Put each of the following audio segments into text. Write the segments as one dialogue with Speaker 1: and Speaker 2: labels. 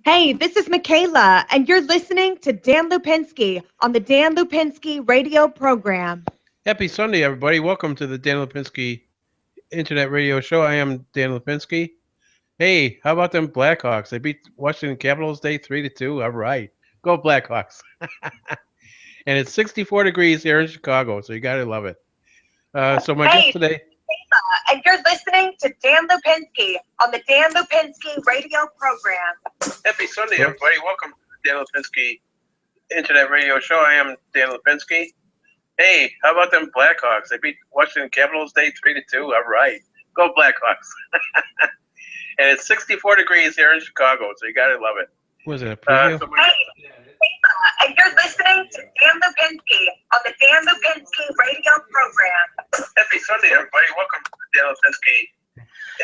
Speaker 1: Hey, this is Michaela, and you're listening to Dan Lupinski on the Dan Lupinski radio program.
Speaker 2: Happy Sunday, everybody. Welcome to the Dan Lupinski Internet Radio Show. I am Dan Lupinski. Hey, how about them Blackhawks? They beat Washington Capitals Day 3-2. All right. Go Blackhawks. And it's 64 degrees here in Chicago, so you got to love it. So my guest today...
Speaker 1: And you're listening to Dan Lupinski on the Dan Lupinski radio program.
Speaker 2: Happy Sunday, everybody. Welcome to the Dan Lupinski Internet Radio Show. I am Dan Lupinski. Hey, how about them Blackhawks? They beat Washington Capitals Day 3-2. All right. Go Blackhawks. And it's 64 degrees here in Chicago, so you got to love it. Was it a preview?
Speaker 1: And you're listening to Dan Lupinski on the Dan Lupinski radio program.
Speaker 2: Happy Sunday, everybody. Welcome to the Dan Lupinski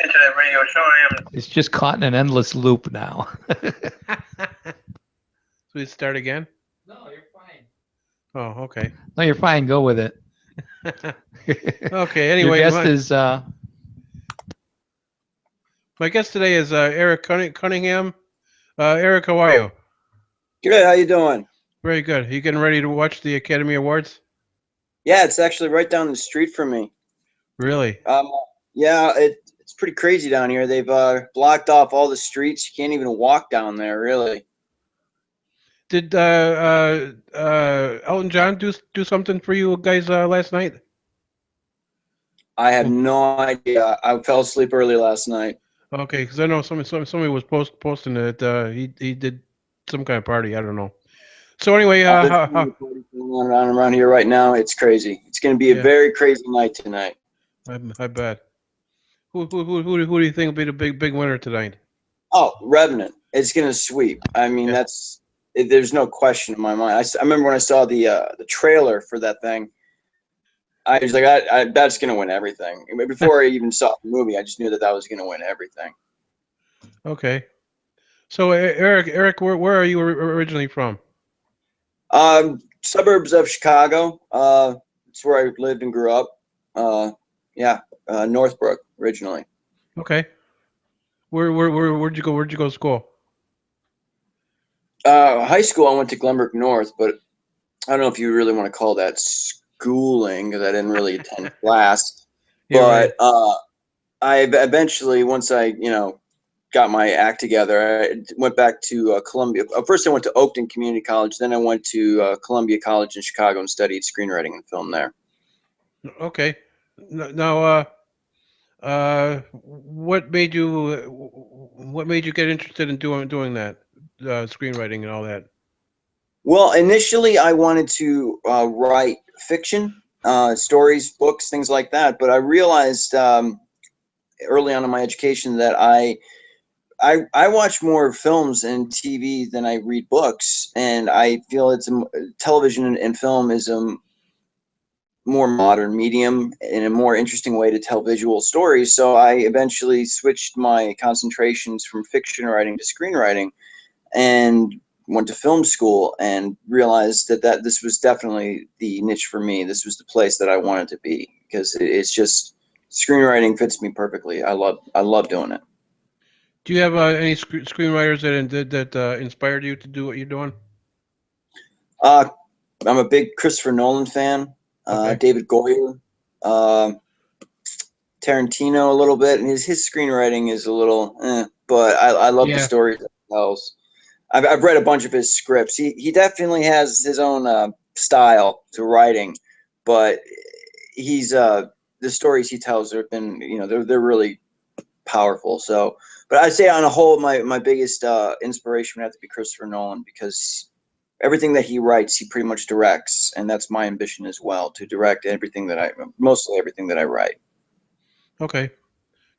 Speaker 2: Internet Radio Show. I am...
Speaker 3: It's just caught in an endless loop now.
Speaker 2: So we start again?
Speaker 3: No, you're fine.
Speaker 2: Oh, okay.
Speaker 3: No, you're fine. Go with it.
Speaker 2: Okay, anyway.
Speaker 3: Your guest is...
Speaker 2: My guest today is Erik Cunningham. Erik, how are you?
Speaker 4: Good. How you doing?
Speaker 2: Very good. Are you getting ready to watch the Academy Awards?
Speaker 4: Yeah, it's actually right down the street from me.
Speaker 2: Really?
Speaker 4: Yeah, it's pretty crazy down here. They've blocked off all the streets. You can't even walk down there, really.
Speaker 2: Did Elton John do something for you guys last night?
Speaker 4: I have no idea. I fell asleep early last night.
Speaker 2: Okay, because I know somebody was posting that he did some kind of party. I don't know. So anyway,
Speaker 4: around here right now, it's crazy. It's going to be a very crazy night tonight.
Speaker 2: I bet. Who do you think will be the big winner tonight?
Speaker 4: Oh, Revenant. It's going to sweep. I mean, there's no question in my mind. I remember when I saw the trailer for that thing. I was like, that's going to win everything. Before I even saw the movie, I just knew that was going to win everything.
Speaker 2: Okay. So, Erik, where are you originally from?
Speaker 4: Suburbs of Chicago. It's where I lived and grew up. Northbrook originally.
Speaker 2: Okay. Where'd you go to school?
Speaker 4: High school, I went to Glenbrook North, but I don't know if you really want to call that schooling because I didn't really attend class. But right. I eventually, once I got my act together, I went back to Columbia. First, I went to Oakton Community College. Then I went to Columbia College in Chicago and studied screenwriting and film there.
Speaker 2: Okay. Now, what made you get interested in doing that, screenwriting and all that?
Speaker 4: Well, initially, I wanted to write fiction, stories, books, things like that. But I realized early on in my education that I watch more films and TV than I read books, and I feel television and film is a more modern medium and a more interesting way to tell visual stories. So I eventually switched my concentrations from fiction writing to screenwriting, and went to film school and realized that this was definitely the niche for me. This was the place that I wanted to be because it's just screenwriting fits me perfectly. I love doing it.
Speaker 2: Do you have any screenwriters that inspired you to do what you're doing?
Speaker 4: I'm a big Christopher Nolan fan.
Speaker 2: Okay.
Speaker 4: David Goyer, Tarantino a little bit, and his screenwriting is a little, but I love the stories that he tells. I've read a bunch of his scripts. He definitely has his own style to writing, but he's the stories he tells have been they're really powerful. So. But I'd say on a whole, my biggest inspiration would have to be Christopher Nolan because everything that he writes, he pretty much directs, and that's my ambition as well, to direct mostly everything that I write.
Speaker 2: Okay.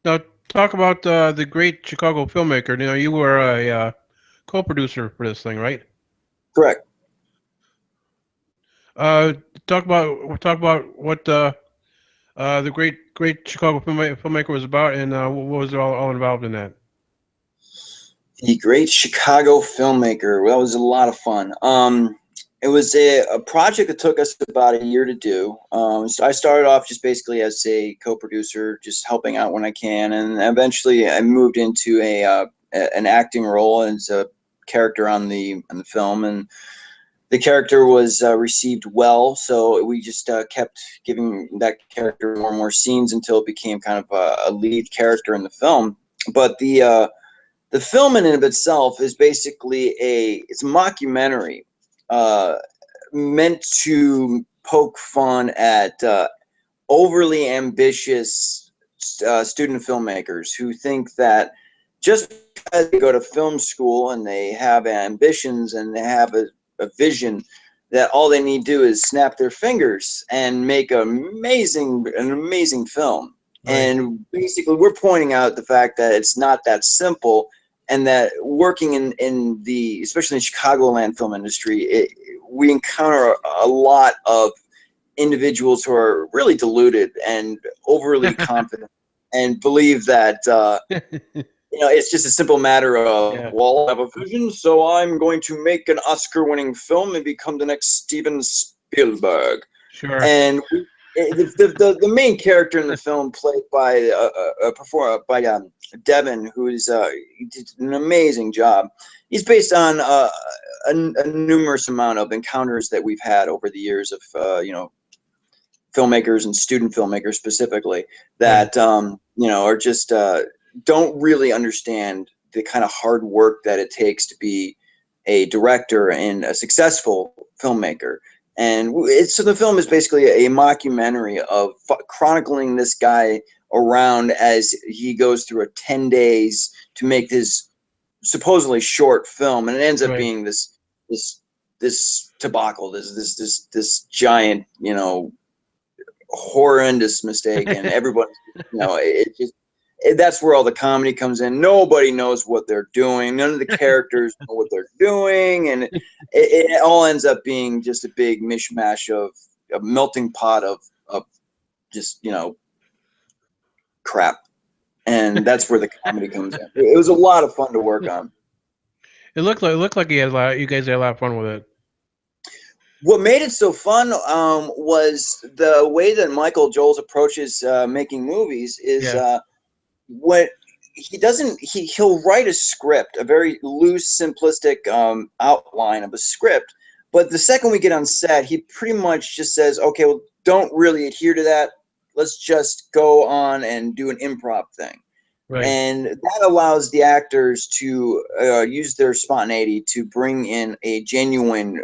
Speaker 2: Now talk about the great Chicago filmmaker. You were a co-producer for this thing, right?
Speaker 4: Correct.
Speaker 2: Talk about what the great Chicago filmmaker was about, and what was all involved in that.
Speaker 4: The Great Chicago Filmmaker. Well, it was a lot of fun. It was a project that took us about a year to do. So I started off just basically as a co-producer, just helping out when I can, and eventually I moved into a an acting role and it's a character on the film, and the character was received well, so we just kept giving that character more and more scenes until it became kind of a lead character in the film. But the film in and of itself is basically it's a mockumentary meant to poke fun at overly ambitious student filmmakers who think that just because they go to film school and they have ambitions and they have a vision, that all they need to do is snap their fingers and make an amazing film. Right. And basically we're pointing out the fact that it's not that simple, and that working in the, especially in the Chicagoland film industry, we encounter a lot of individuals who are really deluded and overly confident and believe that it's just a simple matter of, well, I have a vision, so I'm going to make an Oscar-winning film and become the next Steven Spielberg.
Speaker 2: Sure.
Speaker 4: And the main character in the film, played by Devin, who is he did an amazing job. He's based on a numerous amount of encounters that we've had over the years of filmmakers and student filmmakers specifically that are just don't really understand the kind of hard work that it takes to be a director and a successful filmmaker. And so the film is basically a mockumentary of chronicling this guy around as he goes through 10 days to make this supposedly short film, and it ends up being this debacle, this giant, horrendous mistake, and everybody, it just. That's where all the comedy comes in. Nobody knows what they're doing. None of the characters know what they're doing. And it all ends up being just a big mishmash of a melting pot of just, crap. And that's where the comedy comes in. It was a lot of fun to work on.
Speaker 2: It looked like you guys had a lot of fun with it.
Speaker 4: What made it so fun was the way that Michael Joles approaches making movies is what he doesn't, he'll write a script, a very loose, simplistic outline of a script, but the second we get on set, he pretty much just says, okay, well, don't really adhere to that. Let's just go on and do an improv thing. Right. And that allows the actors to use their spontaneity to bring in a genuine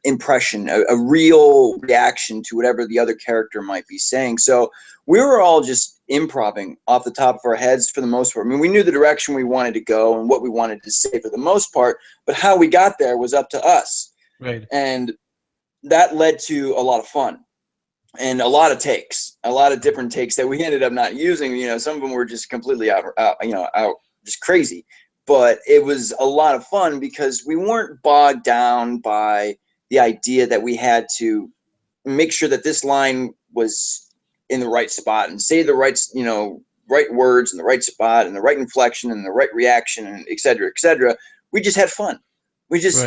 Speaker 4: impression, a real reaction to whatever the other character might be saying. So we were all just improvising off the top of our heads for the most part. I mean, we knew the direction we wanted to go and what we wanted to say for the most part, but how we got there was up to us. Right. And that led to a lot of fun and a lot of takes, a lot of different takes that we ended up not using. Some of them were just completely out, just crazy. But it was a lot of fun because we weren't bogged down by the idea that we had to make sure that this line was in the right spot and say the right, right words in the right spot and the right inflection and the right reaction and et cetera, et cetera. We just had fun. We just,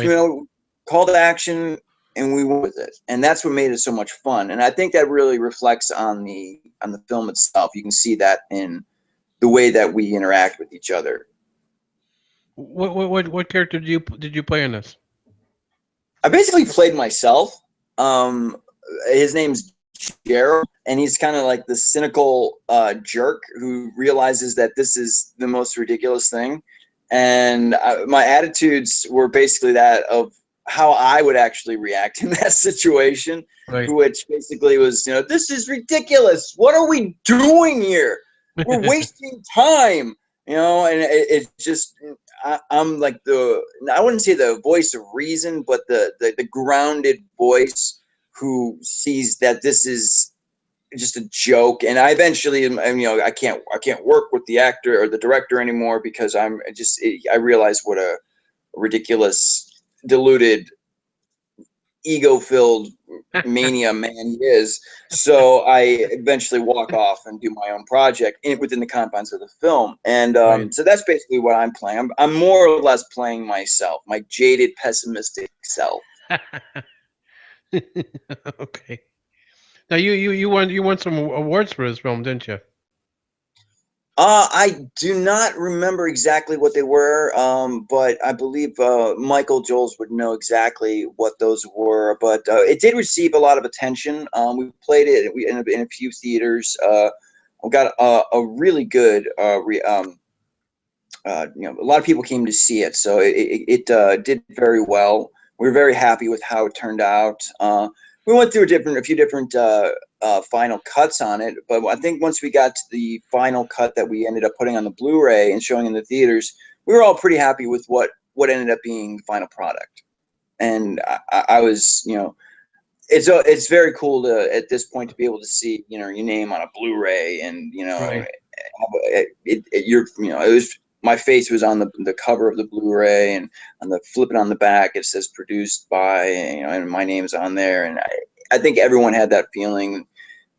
Speaker 4: called to action and we went with it. And that's what made it so much fun. And I think that really reflects on the film itself. You can see that in the way that we interact with each other.
Speaker 2: What character did you play in this?
Speaker 4: I basically played myself. His name's Gerald, and he's kind of like the cynical jerk who realizes that this is the most ridiculous thing. And my attitudes were basically that of how I would actually react in that situation, which basically was, this is ridiculous. What are we doing here? We're wasting time, and it's just, I'm like I wouldn't say the voice of reason, but the grounded voice who sees that this is just a joke. And I eventually, I can't work with the actor or the director anymore because I realize what a ridiculous, deluded, ego-filled mania man he is. So I eventually walk off and do my own project within the confines of the film. And so that's basically what I'm playing. I'm more or less playing myself, my jaded, pessimistic self.
Speaker 2: Okay. Now you won some awards for this film, didn't you?
Speaker 4: I do not remember exactly what they were, but I believe Michael Joles would know exactly what those were. But it did receive a lot of attention. We played it in a few theaters. We got a really good, a lot of people came to see it, so it did very well. We were very happy with how it turned out. We went through a few different final cuts on it, but I think once we got to the final cut that we ended up putting on the Blu-ray and showing in the theaters, we were all pretty happy with what ended up being the final product. And I was, it's very cool to at this point to be able to see your name on a Blu-ray, and
Speaker 2: Right.
Speaker 4: it was, my face was on the cover of the Blu-ray, and on the flipping on the back it says produced by, and my name's on there. And I think everyone had that feeling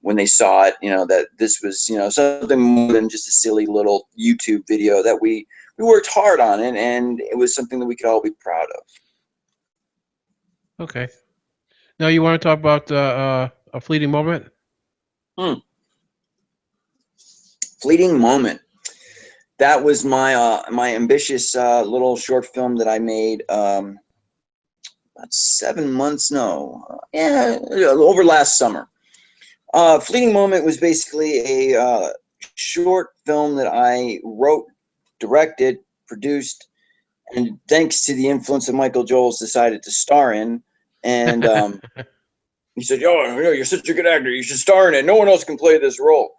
Speaker 4: when they saw it, that this was something more than just a silly little YouTube video, that we worked hard on it, and it was something that we could all be proud of.
Speaker 2: Okay. Now you want to talk about a fleeting moment?
Speaker 4: Fleeting Moment. That was my my ambitious little short film that I made about 7 months, over last summer. Fleeting Moment was basically a short film that I wrote, directed, produced, and thanks to the influence of Michael Joles, decided to star in. And he said, "Yo, you're such a good actor. You should star in it. No one else can play this role."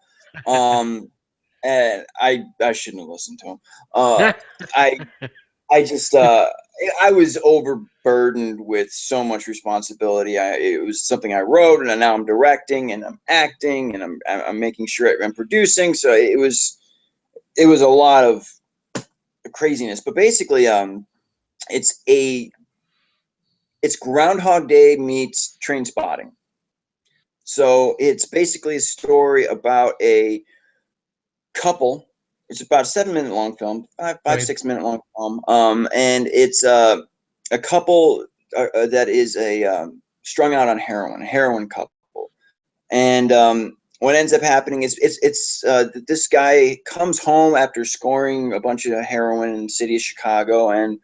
Speaker 4: And I shouldn't have listened to him. I just I was overburdened with so much responsibility. It was something I wrote, and now I'm directing, and I'm acting, and I'm making sure I'm producing. So it was a lot of craziness. But basically, it's Groundhog Day meets Train Spotting. So it's basically a story about a couple. It's about a 7-minute long film, five,
Speaker 2: Right.
Speaker 4: 6-minute long film. And it's a couple that is strung out on heroin, a heroin couple. And what ends up happening is this guy comes home after scoring a bunch of heroin in the city of Chicago, and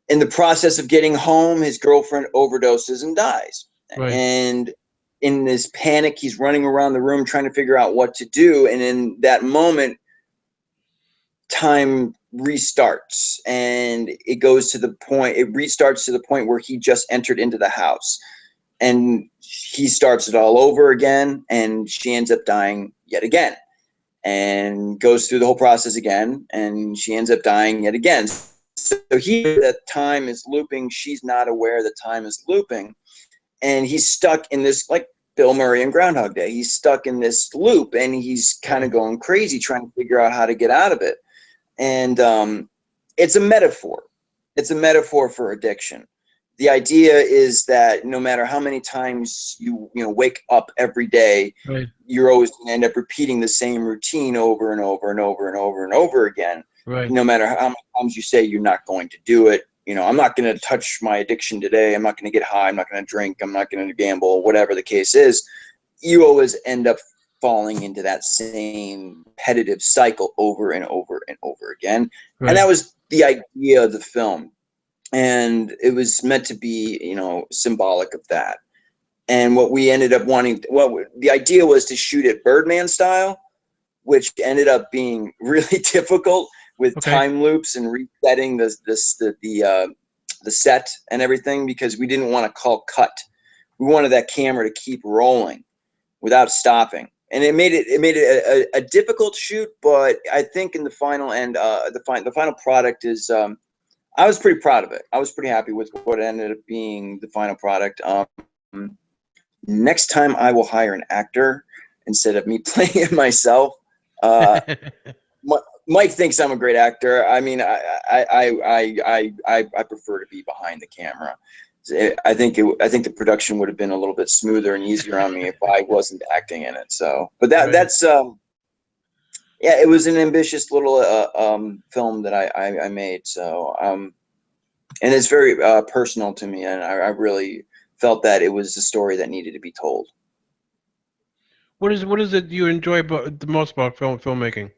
Speaker 4: in the process of getting home, his girlfriend overdoses and dies.
Speaker 2: Right.
Speaker 4: And in this panic, he's running around the room trying to figure out what to do. And in that moment, time restarts, and it restarts to the point where he just entered into the house, and he starts it all over again, and she ends up dying yet again, and goes through the whole process again, and she ends up dying yet again. So that time is looping. She's not aware that time is looping, and he's stuck in this, like Bill Murray in Groundhog Day. He's stuck in this loop, and he's kind of going crazy trying to figure out how to get out of it. And it's a metaphor. It's a metaphor for addiction. The idea is that no matter how many times you wake up every day,
Speaker 2: Right.
Speaker 4: you're always going to end up repeating the same routine over and over and over and over and over again.
Speaker 2: Right.
Speaker 4: No matter how many times you say you're not going to do it. I'm not going to touch my addiction today. I'm not going to get high. I'm not going to drink. I'm not going to gamble, whatever the case is. You always end up falling into that same repetitive cycle over and over and over again.
Speaker 2: Right.
Speaker 4: And that was the idea of the film. And it was meant to be, symbolic of that. And what we ended up wanting, the idea was to shoot it Birdman style, which ended up being really difficult with time loops and resetting the set and everything, because we didn't want to call cut. We wanted that camera to keep rolling without stopping. And it made it a difficult shoot, but I think in the final end, the final product is, I was pretty proud of it. I was pretty happy with what ended up being the final product. Next time I will hire an actor instead of me playing it myself. Mike thinks I'm a great actor. I mean, I prefer to be behind the camera. I think the production would have been a little bit smoother and easier on me if I wasn't acting in it. So, but that's it was an ambitious little film that I made. So, and it's very personal to me, and I really felt that it was a story that needed to be told.
Speaker 2: What is it you enjoy the most about filmmaking?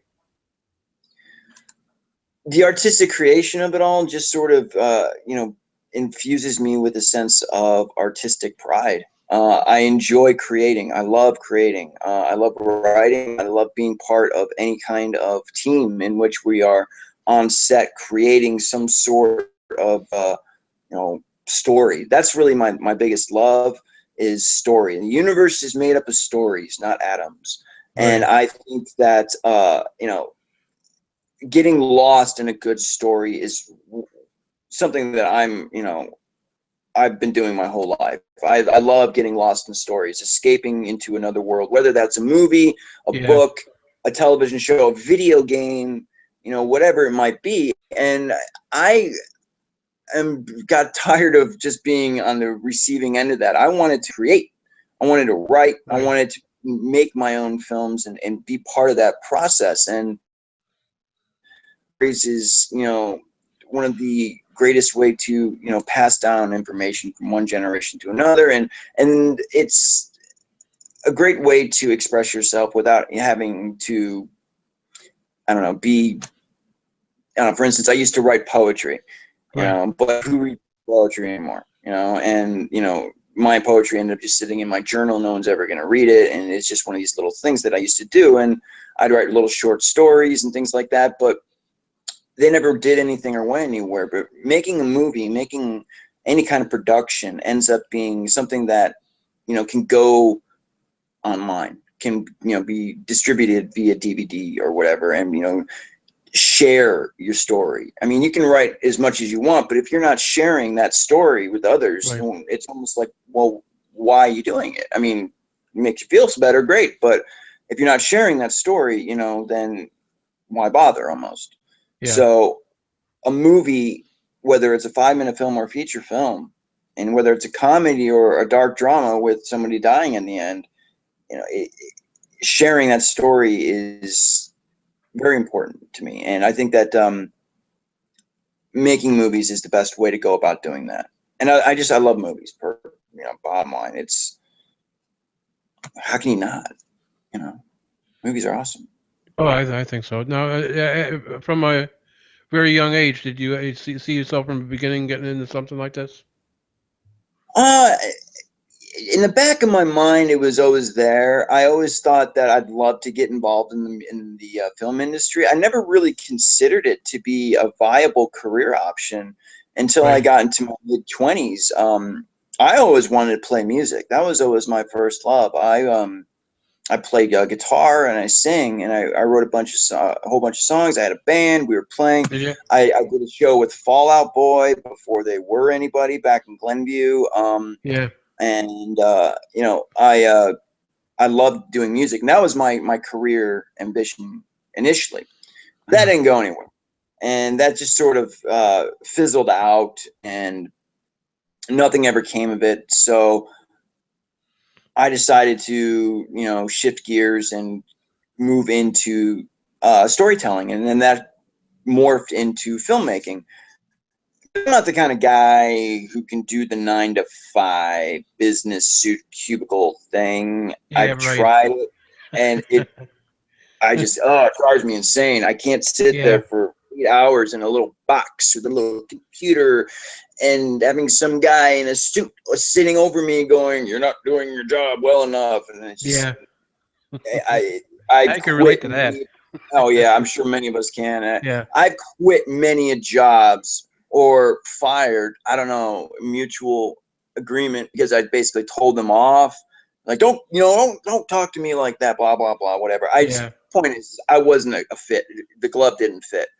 Speaker 4: the artistic creation of it all just sort of, you know, infuses me with a sense of artistic pride. I enjoy creating. I love creating. I love writing. I love being part of any kind of team in which we are on set creating some sort of, you know, story. That's really my biggest love, is story. And the universe is made up of stories, not atoms.
Speaker 2: Right.
Speaker 4: And I think that, you know, getting lost in a good story is something that you know, I've been doing my whole life. I love getting lost in stories, escaping into another world, whether that's a movie, a
Speaker 2: Yeah.
Speaker 4: book, a television show, a video game, you know, whatever it might be. And I got tired of just being on the receiving end of that. I wanted to create. I wanted to write.
Speaker 2: Right.
Speaker 4: I wanted to make my own films and be part of that process. And is, you know, one of the greatest way to, you know, pass down information from one generation to another, and it's a great way to express yourself without having to, I don't know, be, I don't know, for instance, I used to write poetry, you
Speaker 2: Right.
Speaker 4: know, but who reads poetry anymore, you know? And you know, my poetry ended up just sitting in my journal. No one's ever going to read it, and it's just one of these little things that I used to do. And I'd write little short stories and things like that, but they never did anything or went anywhere. But making a movie, making any kind of production, ends up being something that, you know, can go online, can, you know, be distributed via DVD or whatever, and, you know, share your story. I mean, you can write as much as you want, but if you're not sharing that story with others,
Speaker 2: Right.
Speaker 4: it's almost like, well, why are you doing it? I mean, it makes you feel better, great, but if you're not sharing that story, you know, then why bother, almost.
Speaker 2: Yeah.
Speaker 4: So a movie, whether it's a 5-minute film or a feature film, and whether it's a comedy or a dark drama with somebody dying in the end, you know, sharing that story is very important to me. And I think that making movies is the best way to go about doing that. And I love movies. You know, bottom line, it's, how can you not? You know, movies are awesome.
Speaker 2: Oh, I think so. Now, from a very young age, did you see yourself from the beginning getting into something like this?
Speaker 4: Uh, in the back of my mind, it was always there. I always thought that I'd love to get involved in the film industry. I never really considered it to be a viable career option until I
Speaker 2: Right.
Speaker 4: got into my mid-20s. I always wanted to play music. That was always my first love. I played guitar and I sing, and I wrote a whole bunch of songs. I had a band. We were playing.
Speaker 2: Did you?
Speaker 4: I did a show with Fallout Boy before they were anybody, back in Glenview.
Speaker 2: Yeah.
Speaker 4: And you know, I loved doing music, and that was my career ambition initially. That didn't go anywhere, and that just sort of fizzled out, and nothing ever came of it. So I decided to, you know, shift gears and move into storytelling, and then that morphed into filmmaking. I'm not the kind of guy who can do the 9 to 5 business suit cubicle thing.
Speaker 2: Yeah,
Speaker 4: I've
Speaker 2: right.
Speaker 4: tried it, and it drives me insane. I can't sit
Speaker 2: Yeah.
Speaker 4: there for 8 hours in a little box with a little computer and having some guy in a suit sitting over me going, "You're not doing your job well enough." And it's just,
Speaker 2: Yeah.
Speaker 4: I've
Speaker 2: I can relate to
Speaker 4: quit
Speaker 2: that.
Speaker 4: oh yeah, I'm sure many of us can.
Speaker 2: Yeah.
Speaker 4: I've quit many a jobs or fired, I don't know, mutual agreement, because I basically told them off. Like, don't talk to me like that, blah, blah, blah, whatever.
Speaker 2: Yeah.
Speaker 4: Point is, I wasn't a fit. The glove didn't fit.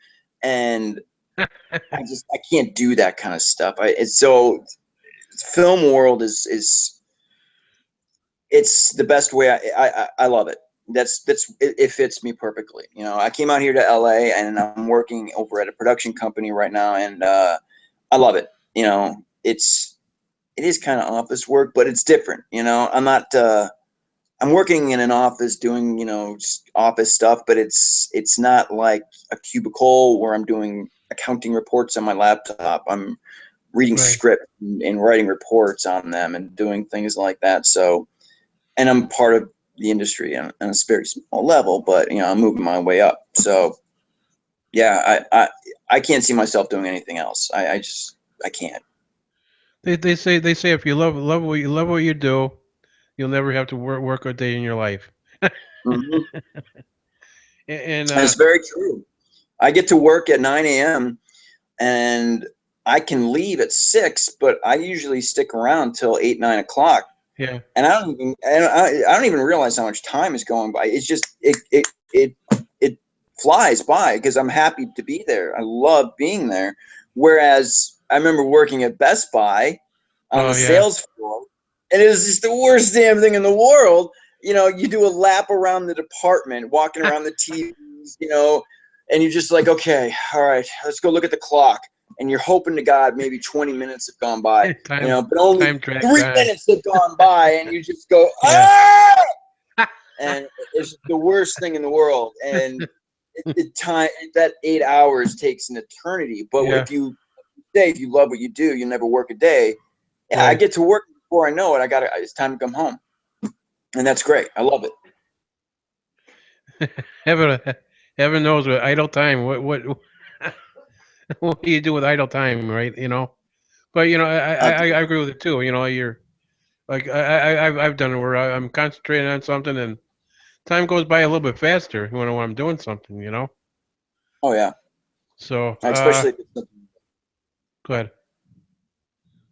Speaker 4: And I can't do that kind of stuff. It's so, film world is it's the best way. I love it. It fits me perfectly. You know, I came out here to LA, and I'm working over at a production company right now, and I love it. You know, it is kind of office work, but it's different. You know, I'm working in an office doing, you know, office stuff, but it's not like a cubicle where I'm doing accounting reports on my laptop. I'm reading
Speaker 2: Right.
Speaker 4: script and writing reports on them and doing things like that. So, and I'm part of the industry on a very small level, but, you know, I'm moving my way up. So yeah, I can't see myself doing anything else. I can't.
Speaker 2: They say if you love what you do, you'll never have to work a day in your life.
Speaker 4: Hmm.
Speaker 2: And
Speaker 4: That's very true. I get to work at 9 a.m. and I can leave at 6, but I usually stick around till 8, 9 o'clock.
Speaker 2: yeah,
Speaker 4: And I don't even realize how much time is going by. It's just it flies by because I'm happy to be there. I love being there. Whereas I remember working at Best Buy on the
Speaker 2: oh yeah,
Speaker 4: sales floor, and it was just the worst damn thing in the world. You know, you do a lap around the department, walking around the TVs, and you're just like, okay, all right, let's go look at the clock. And you're hoping to God maybe 20 minutes have gone by, but only
Speaker 2: time drags
Speaker 4: 3
Speaker 2: on.
Speaker 4: minutes have gone by, and you just go,
Speaker 2: Yeah.
Speaker 4: ah! And it's the worst thing in the world. And that 8 hours takes an eternity. But
Speaker 2: Yeah.
Speaker 4: if you love what you do, you never work a day. Yeah, I
Speaker 2: Right.
Speaker 4: get to work before I know it. It's time to come home, and that's great. I love it.
Speaker 2: Heaven knows with idle time what do you do with idle time, right? But I agree with it too. You're like I've done it where I'm concentrating on something and time goes by a little bit faster when I'm doing something.
Speaker 4: Oh yeah,
Speaker 2: So
Speaker 4: especially if it's something,
Speaker 2: go ahead.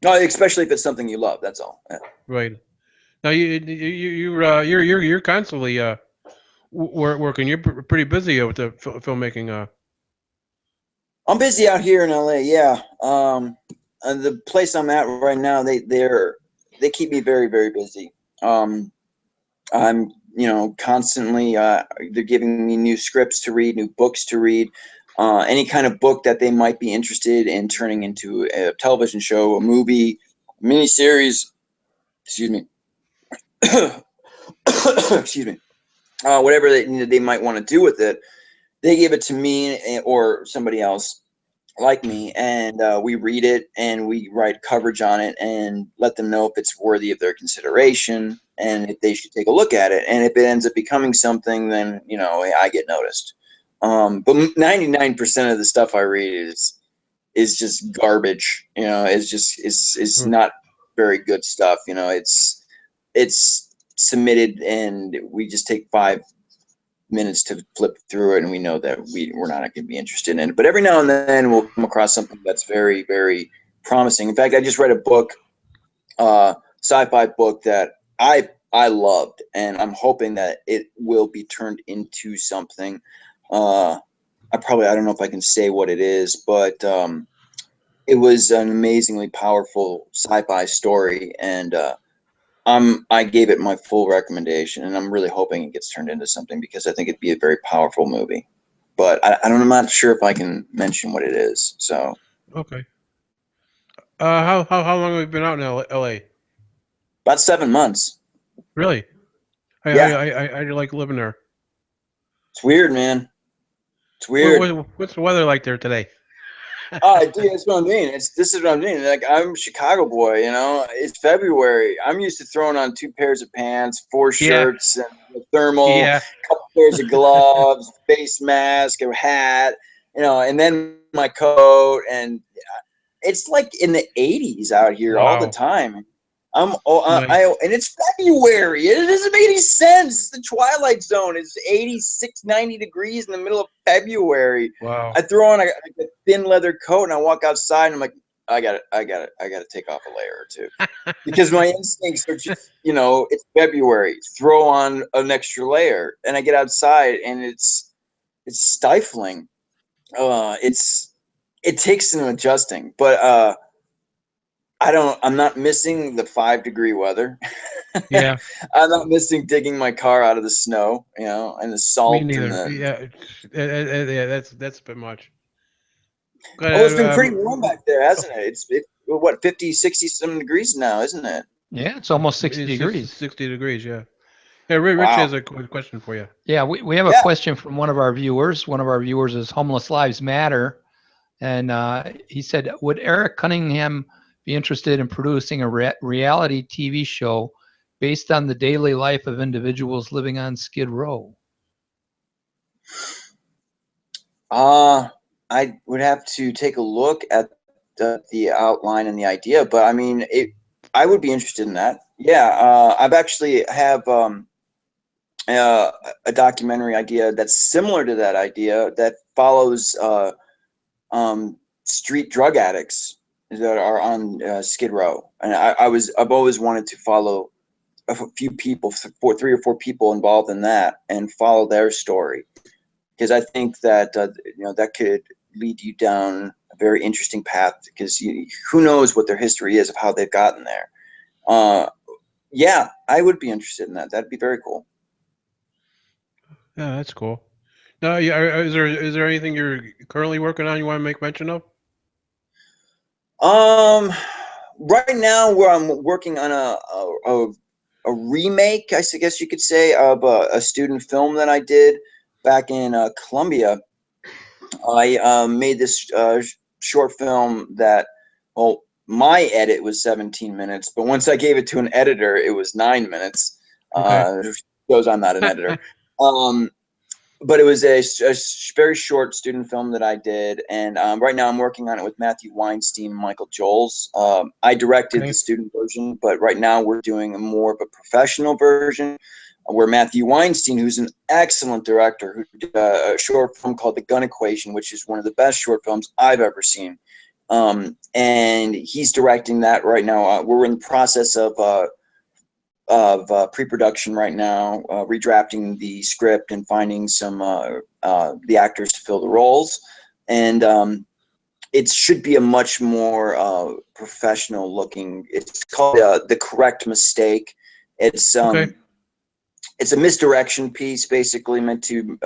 Speaker 4: no, especially if it's something you love. That's all. Yeah.
Speaker 2: Right now you're constantly working. You're pretty busy with the filmmaking.
Speaker 4: I'm busy out here in LA. Yeah. And the place I'm at right now, they keep me very, very busy. I'm constantly they're giving me new scripts to read, new books to read, any kind of book that they might be interested in turning into a television show, a movie, miniseries. Excuse me. Excuse me. Whatever they might want to do with it, they give it to me or somebody else like me, and we read it and we write coverage on it and let them know if it's worthy of their consideration and if they should take a look at it. And if it ends up becoming something, then I get noticed. But 99% of the stuff I read is just garbage. It's not very good stuff. It's submitted and we just take 5 minutes to flip through it, and we know that we're not going to be interested in it. But every now and then we'll come across something that's very, very promising. In fact, I just read a book, sci-fi book that I loved, and I'm hoping that it will be turned into something. I don't know if I can say what it is, but it was an amazingly powerful sci-fi story, and I gave it my full recommendation, and I'm really hoping it gets turned into something because I think it'd be a very powerful movie. But I'm not sure if I can mention what it is. So
Speaker 2: Okay. How long have you been out in LA?
Speaker 4: about 7 months.
Speaker 2: Really?
Speaker 4: Yeah,
Speaker 2: I like living there.
Speaker 4: it's weird, man. It's weird.
Speaker 2: What's the weather like there today?
Speaker 4: Oh, dude, that's what I mean. This is what I mean. Like, I'm a Chicago boy, It's February. I'm used to throwing on 2 pairs of pants, 4
Speaker 2: Yeah.
Speaker 4: shirts, and a thermal,
Speaker 2: Yeah.
Speaker 4: couple pairs of gloves, face mask, a hat, and then my coat. And it's like in the 80s out here all the
Speaker 2: Wow.
Speaker 4: time.
Speaker 2: Nice.
Speaker 4: And it's February. It doesn't make any sense. It's the Twilight Zone. It's 86, 90 degrees in the middle of February.
Speaker 2: Wow.
Speaker 4: I throw on a thin leather coat and I walk outside and I'm like, I got to take off a layer or two because my instincts are just, it's February. Throw on an extra layer, and I get outside and it's stifling. It takes some adjusting, but I'm not missing the 5-degree weather.
Speaker 2: Yeah.
Speaker 4: I'm not missing digging my car out of the snow, and the salt.
Speaker 2: Me
Speaker 4: And
Speaker 2: neither.
Speaker 4: the.
Speaker 2: Yeah. That's a bit much.
Speaker 4: Oh, it's been pretty warm back there, hasn't it? It's what, 50, 60 some degrees now, isn't it?
Speaker 3: Yeah, it's almost 60
Speaker 2: It's
Speaker 3: degrees.
Speaker 2: 60 degrees. Yeah. Hey, Rich
Speaker 4: Wow.
Speaker 2: has a question for you.
Speaker 3: Yeah, we have a
Speaker 4: Yeah.
Speaker 3: question from one of our viewers. One of our viewers is Homeless Lives Matter. And he said, would Erik Cunningham be interested in producing a reality TV show based on the daily life of individuals living on Skid Row?
Speaker 4: I would have to take a look at the outline and the idea, but I mean, I would be interested in that. Yeah, I've actually have a documentary idea that's similar to that idea that follows street drug addicts that are on Skid Row, and I've always wanted to follow a few people, 3 or 4 people involved in that, and follow their story, because I think that that could lead you down a very interesting path, because who knows what their history is of how they've gotten there. Yeah, I would be interested in that. That'd be very cool.
Speaker 2: Yeah, that's cool. Now, is there anything you're currently working on you want to make mention of?
Speaker 4: Right now, where I'm working on a remake, I guess you could say, of a student film that I did back in Columbia. I made this short film that, well, my edit was 17 minutes, but once I gave it to an editor, it was 9 minutes.
Speaker 2: Okay.
Speaker 4: Shows I'm not an editor. But it was a very short student film that I did, and right now I'm working on it with Matthew Weinstein and Michael Joels. I directed the student version, but right now we're doing more of a professional version, where Matthew Weinstein, who's an excellent director, who did a short film called The Gun Equation, which is one of the best short films I've ever seen. And he's directing that right now. We're in the process of pre-production right now, redrafting the script and finding some the actors to fill the roles, and it should be a much more professional looking. It's called The Correct Mistake. It's it's a misdirection piece, basically meant to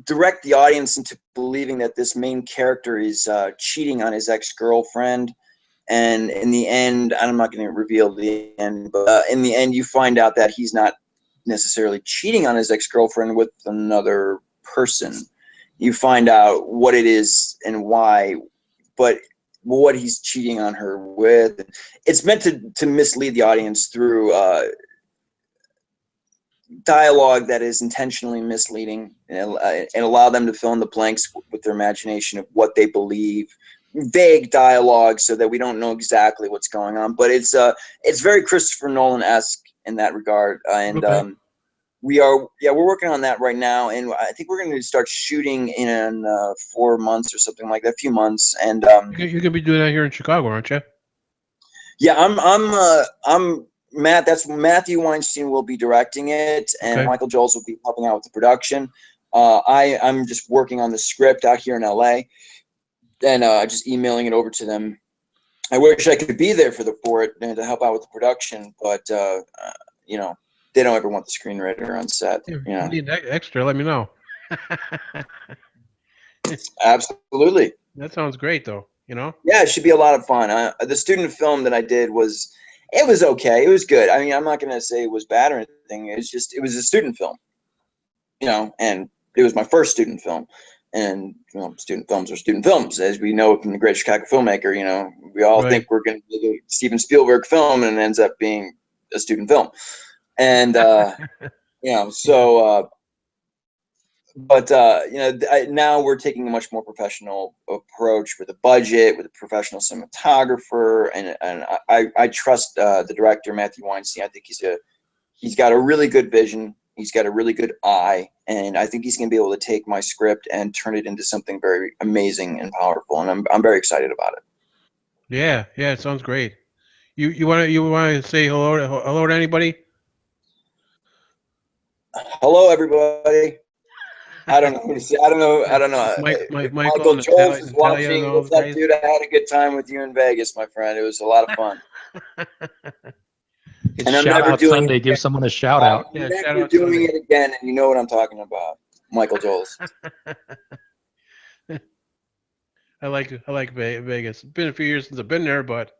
Speaker 4: direct the audience into believing that this main character is cheating on his ex-girlfriend. And in the end, I'm not going to reveal the end, but in the end, you find out that he's not necessarily cheating on his ex-girlfriend with another person. You find out what it is and why, but what he's cheating on her with. It's meant to mislead the audience through dialogue that is intentionally misleading, and allow them to fill in the blanks with their imagination of what they believe. Vague dialogue, so that we don't know exactly what's going on, but it's very Christopher Nolan-esque in that regard, and we're working on that right now, and I think we're going to start shooting in 4 months or something like that, a few months, and
Speaker 2: you're going to be doing that here in Chicago, aren't you?
Speaker 4: Yeah, I'm Matt. That's Matthew Weinstein will be directing it, and Michael Joels will be helping out with the production. I'm just working on the script out here in LA. And just emailing it over to them. I wish I could be there for it and to help out with the production, but they don't ever want the screenwriter on set.
Speaker 2: If you need extra, let me know.
Speaker 4: Absolutely.
Speaker 2: That sounds great, though. Yeah,
Speaker 4: it should be a lot of fun. The student film that I did was okay. It was good. I mean, I'm not going to say it was bad or anything. It was a student film, and it was my first student film. And student films are student films, as we know from the Great Chicago Filmmaker. We all think we're going to do a Steven Spielberg film, and it ends up being a student film. And now we're taking a much more professional approach with a budget, with a professional cinematographer, and I trust the director Matthew Weinstein. I think he's got a really good vision. He's got a really good eye, and I think he's going to be able to take my script and turn it into something very amazing and powerful. And I'm very excited about it.
Speaker 2: Yeah, it sounds great. You want to say hello to anybody?
Speaker 4: Hello, everybody. I don't know who to say. I don't know. Michael Joels is watching. What's up, dude? I had a good time with you in Vegas, my friend. It was a lot of fun.
Speaker 3: And I'm never doing Sunday. Give someone a shout out.
Speaker 4: I'm never doing it again, and you know what I'm talking about, Michael Joels.
Speaker 2: I like Vegas. It's been a few years since I've been there, but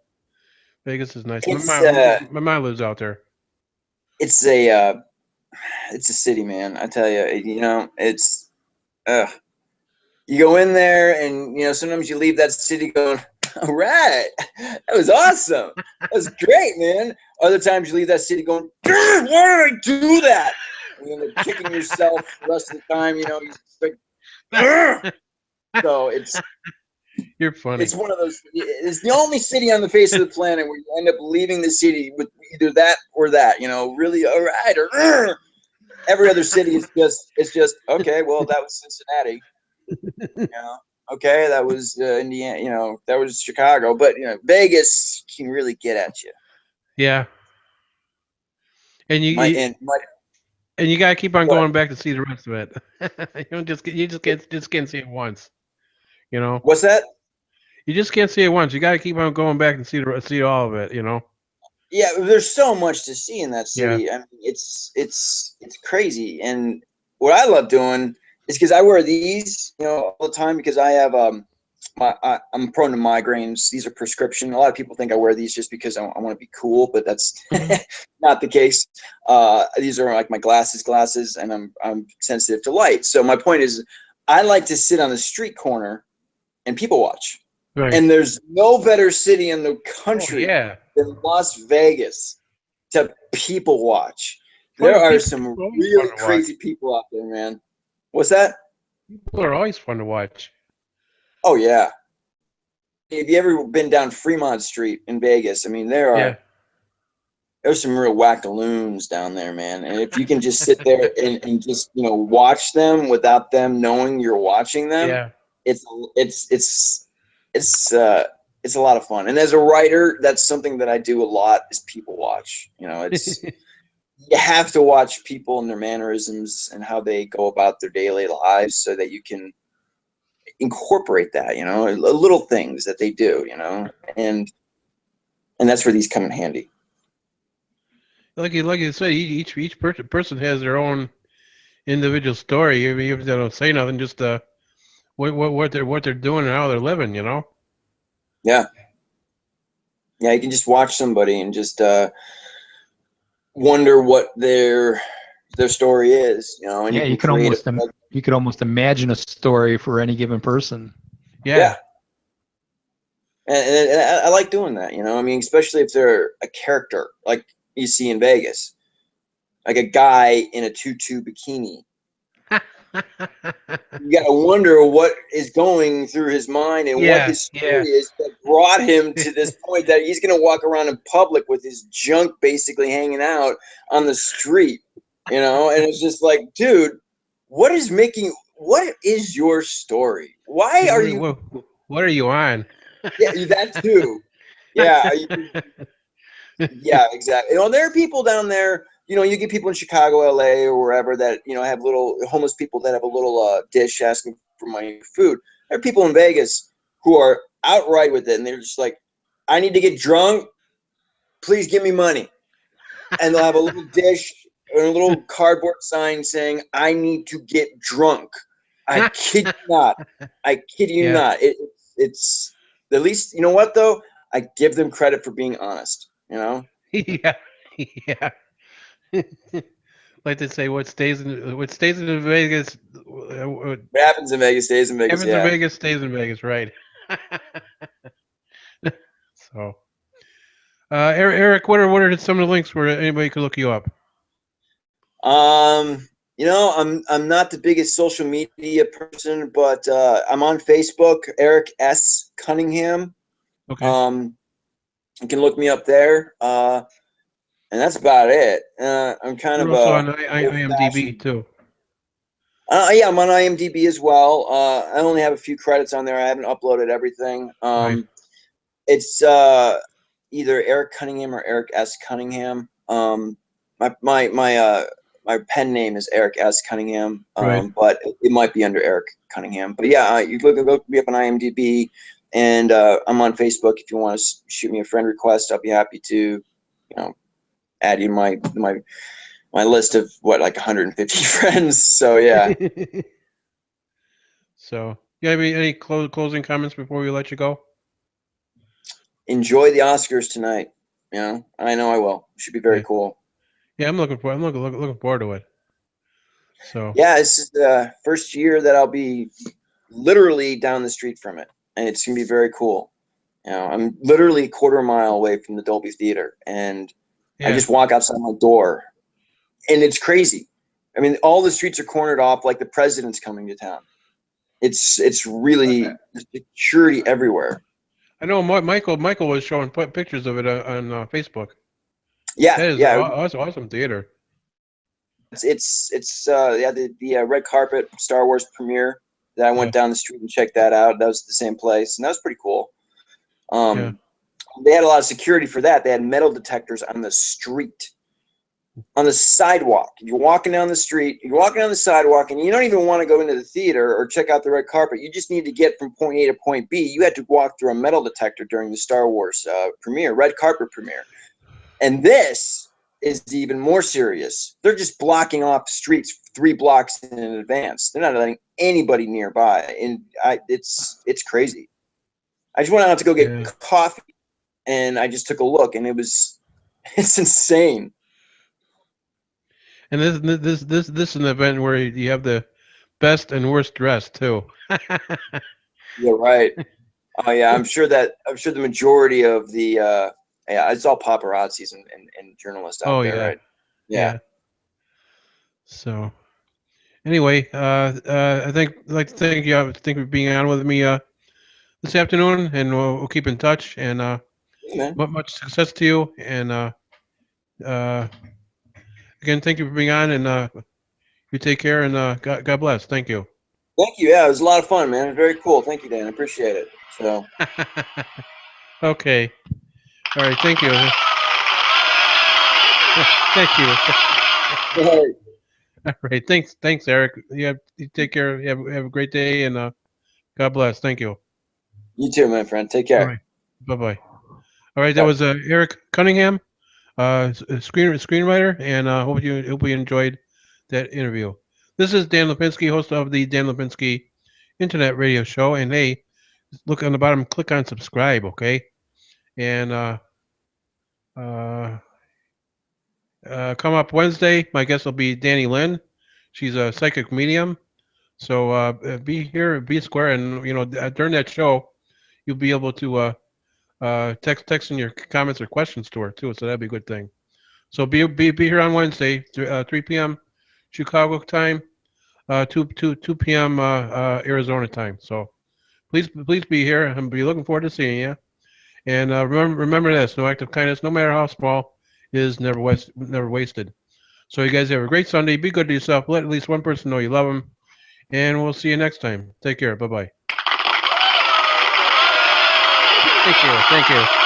Speaker 2: Vegas is nice. My mom lives out there.
Speaker 4: It's a city, man. I tell you, it's you go in there, and sometimes you leave that city going, all right, that was awesome. That was great, man. Other times you leave that city going, dude, why did I do that? You end up kicking yourself the rest of the time. You know, you're just like, "Ugh!" So
Speaker 2: You're funny.
Speaker 4: it's one of those. It's the only city on the face of the planet where you end up leaving the city with either that or that. You know, really, all right, or "Ugh!" Every other city is just okay. Well, that was Cincinnati. You know, okay, that was Indiana. You know, that was Chicago. But you know, Vegas can really get at you.
Speaker 2: Yeah. And
Speaker 4: My
Speaker 2: you
Speaker 4: and my
Speaker 2: and you gotta keep on
Speaker 4: what?
Speaker 2: going back to see the rest of it. You don't just can't see it once. You know,
Speaker 4: What's that?
Speaker 2: you just can't see it once. You gotta keep on going back and see all of it. You know.
Speaker 4: Yeah, there's so much to see in that
Speaker 2: Yeah.
Speaker 4: city. I mean, it's crazy. And what I love doing is because I wear these, you know, all the time because I have I'm prone to migraines. These are prescription. A lot of people think I wear these just because I want to be cool, but that's not the case. These are like my glasses, and I'm sensitive to light. So my point is, I like to sit on the street corner and people watch.
Speaker 2: Right.
Speaker 4: And there's no better city in the
Speaker 2: Oh,
Speaker 4: country
Speaker 2: yeah.
Speaker 4: than Las Vegas to people watch.
Speaker 2: Fun
Speaker 4: There
Speaker 2: to-
Speaker 4: are
Speaker 2: people
Speaker 4: some
Speaker 2: are always
Speaker 4: really
Speaker 2: fun to watch.
Speaker 4: crazy people out there, man. What's that?
Speaker 2: People are always fun to watch.
Speaker 4: Oh yeah. Have you ever been down Fremont Street in Vegas? I mean,
Speaker 2: Yeah.
Speaker 4: there's some real wackaloons down there, man. And if you can just sit there and just, you know, watch them without them knowing you're watching them,
Speaker 2: Yeah.
Speaker 4: it's a lot of fun. And as a writer, that's something that I do a lot is people watch. You know, it's you have to watch people and their mannerisms and how they go about their daily lives so that you can incorporate that, you know, little things that they do, you know, and that's where these come in handy.
Speaker 2: Like you say, each person has their own individual story. Even if they don't say nothing, just what they're doing and how they're living. You know.
Speaker 4: Yeah. Yeah, you can just watch somebody and just wonder what their story is, you know, and
Speaker 3: Yeah,
Speaker 4: you can create
Speaker 3: you could almost imagine a story for any given person.
Speaker 2: Yeah.
Speaker 4: And I like doing that, you know. I mean, especially if they're a character like you see in Vegas, like a guy in a tutu bikini. You got to wonder what is going through his mind and what his story is that brought him to this point that he's going to walk around in public with his junk basically hanging out on the street, you know. And it's just like, dude, what is your story? Why are you?
Speaker 2: What are you on?
Speaker 4: Yeah, that too. Yeah, yeah, exactly. You know, there are people down there. You know, you get people in Chicago, LA, or wherever that, you know, have little homeless people that have a little dish asking for money for food. There are people in Vegas who are outright with it, and they're just like, "I need to get drunk. Please give me money." And they'll have a little dish and a little cardboard sign saying, "I need to get drunk." I kid you not. I kid you
Speaker 2: Yeah.
Speaker 4: not. It's at least, you know what though? I give them credit for being honest. You know.
Speaker 2: Yeah. Yeah. Like they say, what stays in Vegas, what
Speaker 4: What happens in Vegas stays in Vegas.
Speaker 2: happens in
Speaker 4: Yeah.
Speaker 2: Vegas stays in Vegas, right? So, Eric, what are some of the links where anybody could look you up?
Speaker 4: You know, I'm not the biggest social media person, but I'm on Facebook, Erik S. Cunningham.
Speaker 2: Okay.
Speaker 4: You can look me up there. And that's about it. I'm kind
Speaker 2: You're
Speaker 4: of
Speaker 2: also
Speaker 4: a
Speaker 2: on IMDb too.
Speaker 4: yeah, I'm on IMDb as well. I only have a few credits on there. I haven't uploaded everything.
Speaker 2: Right.
Speaker 4: It's either Erik Cunningham or Erik S. Cunningham. My pen name is Erik S. Cunningham,
Speaker 2: Right.
Speaker 4: but it might be under Erik Cunningham. But yeah, you look me up on IMDb, and I'm on Facebook. If you want to shoot me a friend request, I'll be happy to, you know, add you my list of like 150 friends. So yeah.
Speaker 2: So, you have any closing comments before we let you go?
Speaker 4: Enjoy the Oscars tonight. You know I will. It should be very cool.
Speaker 2: Yeah, I'm looking forward to it. So
Speaker 4: yeah, this is the first year that I'll be literally down the street from it, and it's gonna be very cool. You know, I'm literally a quarter mile away from the Dolby Theater, and I just walk outside my door, and it's crazy. I mean, all the streets are cornered off like the president's coming to town. It's really security everywhere.
Speaker 2: I know Michael was showing pictures of it on Facebook.
Speaker 4: Yeah,
Speaker 2: That is
Speaker 4: yeah.
Speaker 2: awesome theater.
Speaker 4: It's the red carpet Star Wars premiere that I went down the street and checked that out. That was the same place, and that was pretty cool. They had a lot of security for that. They had metal detectors on the street, on the sidewalk. You're walking down the street, you're walking down the sidewalk, and you don't even want to go into the theater or check out the red carpet. You just need to get from point A to point B. You had to walk through a metal detector during the Star Wars premiere, red carpet premiere. And this is even more serious. They're just blocking off streets 3 blocks in advance. They're not letting anybody nearby, and it's crazy. I just went out to go get coffee, and I just took a look, and it's insane.
Speaker 2: And this is an event where you have the best and worst dressed too.
Speaker 4: Yeah, right. Oh yeah, I'm sure the majority of the it's all paparazzis and journalists out there, right? Yeah.
Speaker 2: So anyway, I think I'd like to thank you for being on with me this afternoon, and we'll keep in touch. And much success to you. And again, thank you for being on, and you take care, and God bless. Thank you.
Speaker 4: Thank you. Yeah, it was a lot of fun, man. It was very cool. Thank you, Dan. I appreciate it. So.
Speaker 2: Okay. All right. Thank you. Thank you. All right. Thanks, Erik. You take care. You have a great day, and God bless. Thank you.
Speaker 4: You too, my friend. Take care.
Speaker 2: All right. Bye-bye. All right. That was Erik Cunningham, screenwriter, and hope you enjoyed that interview. This is Dan Lupinski, host of the Dan Lupinski Internet Radio Show. And hey, look on the bottom, click on subscribe, okay? And come up Wednesday, my guest will be Danny Lynn. She's a psychic medium. So be here, be square, and during that show, you'll be able to text in your comments or questions to her too. So that'd be a good thing. So be here on Wednesday, 3 p.m. Chicago time, 2 p.m. Arizona time. So please be here. I'm be looking forward to seeing you. And remember this: no act of kindness, no matter how small, is never wasted. So you guys have a great Sunday. Be good to yourself. Let at least one person know you love them. And we'll see you next time. Take care. Bye-bye. Thank you.